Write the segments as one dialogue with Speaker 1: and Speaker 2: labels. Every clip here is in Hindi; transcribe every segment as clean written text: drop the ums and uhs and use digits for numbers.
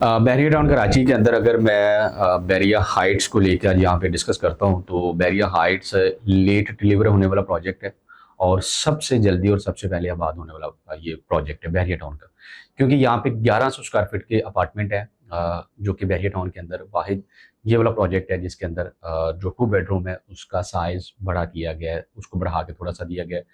Speaker 1: बैरिया टाउन कराची के अंदर अगर मैं बैरिया हाइट्स को लेकर यहाँ पे डिस्कस करता हूँ तो बैरिया हाइट्स लेट डिलीवर होने वाला प्रोजेक्ट है और सबसे जल्दी और सबसे पहले आबाद होने वाला ये प्रोजेक्ट है बैरिया टाउन का। क्योंकि यहाँ पे 1100 स्क्वायर फीट के अपार्टमेंट है, जो कि बैरिया टाउन के अंदर वाहिद ये वाला प्रोजेक्ट है जिसके अंदर जो 2 बेडरूम है उसका साइज बढ़ा किया गया है, उसको बढ़ा के थोड़ा सा दिया गया है।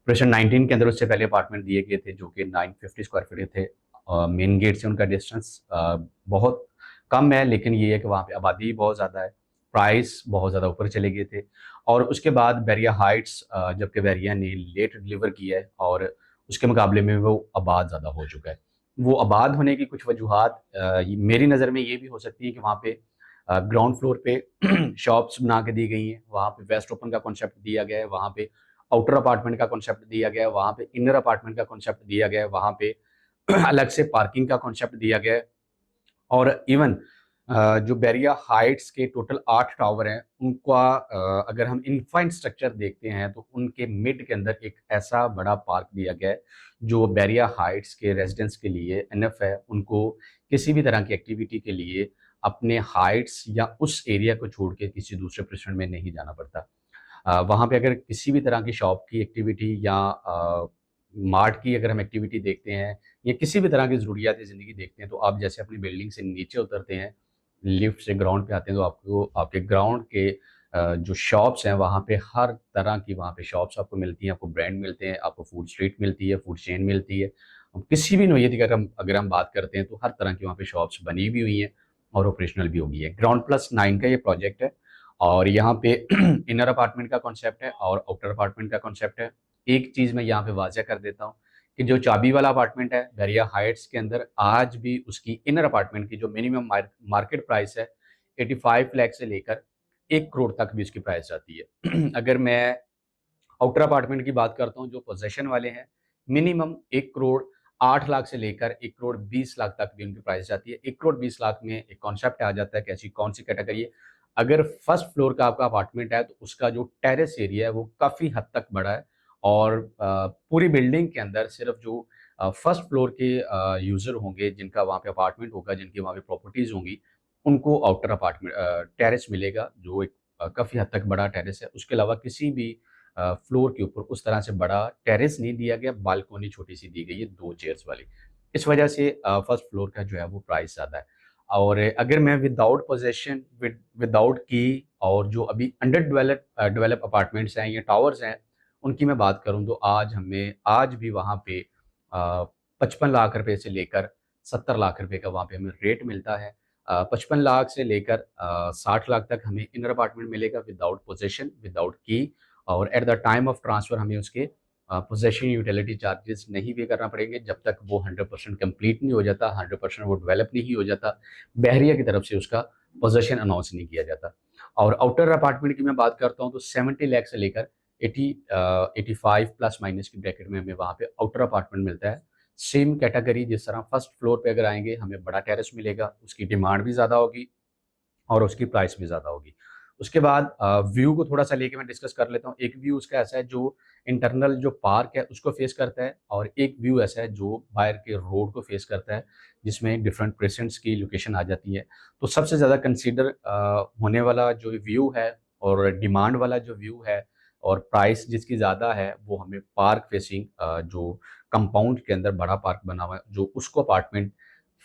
Speaker 1: प्रेशन 19 के अंदर उससे पहले अपार्टमेंट दिए गए थे जो कि 950 स्क्वायर फीट के थे। मेन गेट से उनका डिस्टेंस बहुत कम है, लेकिन ये है कि वहाँ पे आबादी बहुत ज़्यादा है, प्राइस बहुत ज़्यादा ऊपर चले गए थे। और उसके बाद बैरिया हाइट्स, जबकि बैरिया ने लेट डिलीवर किया है और उसके मुकाबले में वो आबाद ज़्यादा हो चुका है। वो आबाद होने की कुछ वजूहत मेरी नज़र में ये भी हो सकती है कि वहाँ पे ग्राउंड फ्लोर पे शॉप्स बना के दी गई हैं, वहाँ पे वेस्ट ओपन का कॉन्सेप्ट दिया गया है, वहाँ पे आउटर अपार्टमेंट का कॉन्सेप्ट दिया गया है, वहाँ पे इनर अपार्टमेंट का कॉन्सेप्ट दिया गया है, वहाँ पे अलग से पार्किंग का कॉन्सेप्ट दिया गया है। और इवन जो बैरिया हाइट्स के टोटल 8 टावर हैं, उनका अगर हम इंफ्रास्ट्रक्चर देखते हैं तो उनके मिड के अंदर एक ऐसा बड़ा पार्क दिया गया है, जो बैरिया हाइट्स के रेज़िडेंट्स के लिए इनफ है। उनको किसी भी तरह की एक्टिविटी के लिए अपने हाइट्स या उस एरिया को छोड़ के किसी दूसरे प्रेसिडेंट में नहीं जाना पड़ता। वहाँ पे अगर किसी भी तरह की शॉप की एक्टिविटी या मार्ट की अगर हम एक्टिविटी देखते हैं या किसी भी तरह की ज़रूरियात ज़िंदगी देखते हैं, तो आप जैसे अपनी बिल्डिंग से नीचे उतरते हैं, लिफ्ट से ग्राउंड पे आते हैं, तो आपको आपके ग्राउंड के जो शॉप्स हैं वहाँ पे हर तरह की वहाँ पे शॉप्स आपको मिलती हैं, आपको ब्रांड मिलते हैं, आपको फूड स्ट्रीट मिलती है, फूड चेन मिलती है। किसी भी नौइयत की अगर हम बात करते हैं तो हर तरह की वहाँ पे शॉप्स बनी भी हुई हैं और ऑपरेशनल भी हो गई है। ग्राउंड प्लस 9 का ये प्रोजेक्ट है और यहाँ पे इनर अपार्टमेंट का कॉन्सेप्ट है और आउटर अपार्टमेंट का कॉन्सेप्ट है। एक चीज़ मैं यहाँ पे वाज़ह कर देता हूँ कि जो चाबी वाला अपार्टमेंट है बैरिया हाइट्स के अंदर, आज भी उसकी इनर अपार्टमेंट की जो मिनिमम मार्केट प्राइस है 85 लाख से लेकर 1 करोड़ तक भी उसकी प्राइस जाती है। अगर मैं आउटर अपार्टमेंट की बात करता हूँ जो पोजेशन वाले हैं, मिनिमम 1 करोड़ 8 लाख से लेकर 1 करोड़ 20 लाख तक भी उनकी प्राइस जाती है। 1 करोड़ 20 लाख में एक कॉन्सेप्ट आ जाता है कि ऐसी कौन सी कैटेगरी है। अगर फर्स्ट फ्लोर का आपका अपार्टमेंट है तो उसका जो टेरेस एरिया है वो काफ़ी हद तक बड़ा है और पूरी बिल्डिंग के अंदर सिर्फ जो फर्स्ट फ्लोर के यूज़र होंगे, जिनका वहाँ पे अपार्टमेंट होगा, जिनकी वहाँ पे प्रॉपर्टीज़ होंगी, उनको आउटर अपार्टमेंट टेरेस मिलेगा जो एक काफ़ी हद तक बड़ा टेरेस है। उसके अलावा किसी भी फ्लोर के ऊपर उस तरह से बड़ा टेरेस नहीं दिया गया, बालकनी छोटी-सी दी गई है 2 चेयर्स वाली। इस वजह से फर्स्ट फ्लोर का जो है वो प्राइस ज़्यादा है। और अगर मैं विदाउट पोज़ेशन विदाउट की और जो अभी अंडर डेवलप अपार्टमेंट्स हैं या टावर्स हैं, उनकी मैं बात करूँ तो आज भी वहाँ पे 55 लाख रुपए से लेकर 70 लाख रुपए का वहाँ पे हमें रेट मिलता है। 55 लाख से लेकर 60 लाख तक हमें इनर अपार्टमेंट मिलेगा विदाउट पोज़ेशन, विदाउट की, और at the time of transfer हमें उसके पोज़ेशन यूटिलिटी चार्जेस नहीं पे करना पड़ेंगे जब तक वो 100% कंप्लीट नहीं हो जाता, 100% वो डेवलप नहीं हो जाता, बहरिया की तरफ से उसका पोज़ेशन अनाउंस नहीं किया जाता। और आउटर अपार्टमेंट की मैं बात करता हूँ तो 70 लाख से लेकर 85 प्लस माइनस की ब्रैकेट में हमें वहाँ पे आउटर अपार्टमेंट मिलता है। सेम कैटेगरी जिस तरह फर्स्ट फ्लोर पे अगर आएँगे हमें बड़ा टेरेस मिलेगा, उसकी डिमांड भी ज़्यादा होगी और उसकी प्राइस भी ज़्यादा होगी। उसके बाद व्यू को थोड़ा-सा लेके मैं डिस्कस कर लेता हूँ। एक व्यू उसका ऐसा है जो इंटरनल जो पार्क है उसको फेस करता है और एक व्यू ऐसा है जो बाहर के रोड को फेस करता है, जिसमें डिफरेंट प्रेज़ेंट्स की लोकेशन आ जाती है। तो सबसे ज़्यादा कंसीडर होने वाला जो व्यू है और डिमांड वाला जो व्यू है और प्राइस जिसकी ज़्यादा है, वो हमें पार्क फेसिंग जो कंपाउंड के अंदर बड़ा पार्क बना हुआ है, जो उसको अपार्टमेंट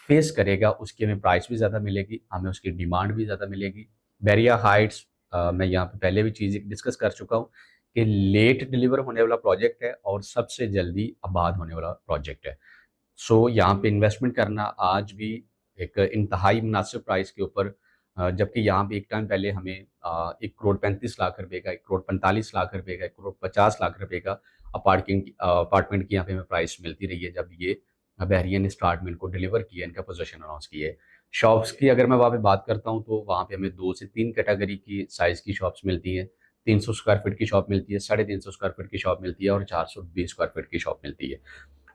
Speaker 1: फेस करेगा, उसकी हमें प्राइस भी ज़्यादा मिलेगी, हमें उसकी डिमांड भी ज़्यादा मिलेगी। बैरिया हाइट्स, मैं यहाँ पे पहले भी चीज़ डिस्कस कर चुका हूँ कि लेट डिलीवर होने वाला प्रोजेक्ट है और सबसे जल्दी आबाद होने वाला प्रोजेक्ट है। सो यहाँ पे इन्वेस्टमेंट करना आज भी एक इंतहाई मुनासिब प्राइस के ऊपर, जबकि यहाँ पे एक टाइम पहले हमें 1 करोड़ 35 लाख रुपए का, 1 करोड़ 45 लाख रुपए का, 1 करोड़ 50 लाख रुपए का अपार्टमेंट की यहाँ पे हमें प्राइस मिलती रही है जब ये बहरिया ने स्टार्ट में इनको डिलीवर किया, इनका पोज़ीशन अनाउंस किया है। शॉप्स की अगर मैं वहाँ पे बात करता हूँ तो वहाँ पे हमें 2 से 3 कैटेगरी की साइज़ की शॉप्स मिलती हैं। 300 स्क्वायर फीट की शॉप मिलती है, 350 स्क्वायर फीट की शॉप मिलती है और 420 स्क्वायर फीट की शॉप मिलती है।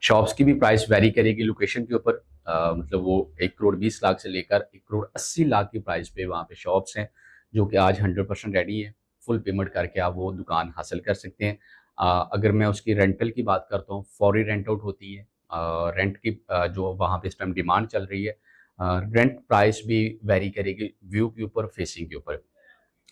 Speaker 1: शॉप्स की भी प्राइस वैरी करेगी लोकेशन के ऊपर, मतलब वो 1 करोड़ 20 लाख से लेकर 1 करोड़ 80 लाख की प्राइस पे वहाँ पे शॉप्स हैं, जो कि आज 100% रेडी हैं। फुल पेमेंट करके आप वो दुकान हासिल कर सकते हैं। अगर मैं उसकी रेंटल की बात करता हूँ, फौरी रेंट आउट होती है। रेंट की जो वहाँ पे इस टाइम डिमांड चल रही है, रेंट प्राइस भी वेरी करेगी व्यू के ऊपर, फेसिंग के ऊपर।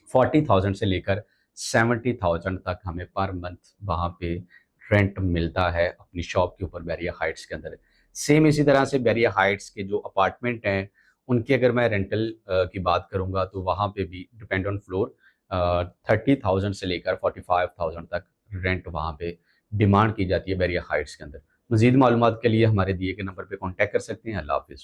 Speaker 1: 40,000 से लेकर 70,000 तक हमें पर मंथ वहाँ पे रेंट मिलता है अपनी शॉप के ऊपर बैरिया हाइट्स के अंदर। सेम इसी तरह से बैरिया हाइट्स के जो अपार्टमेंट हैं उनकी अगर मैं रेंटल की बात करूँगा तो वहाँ पे भी डिपेंड ऑन फ्लोर 30,000 से लेकर 45,000 तक रेंट वहाँ पे डिमांड की जाती है बैरिया हाइट्स के अंदर। मज़ीद मालूमात के लिए हमारे दिए गए नंबर पे कॉन्टैक्ट कर सकते हैं। अल्लाह हाफ़िज़।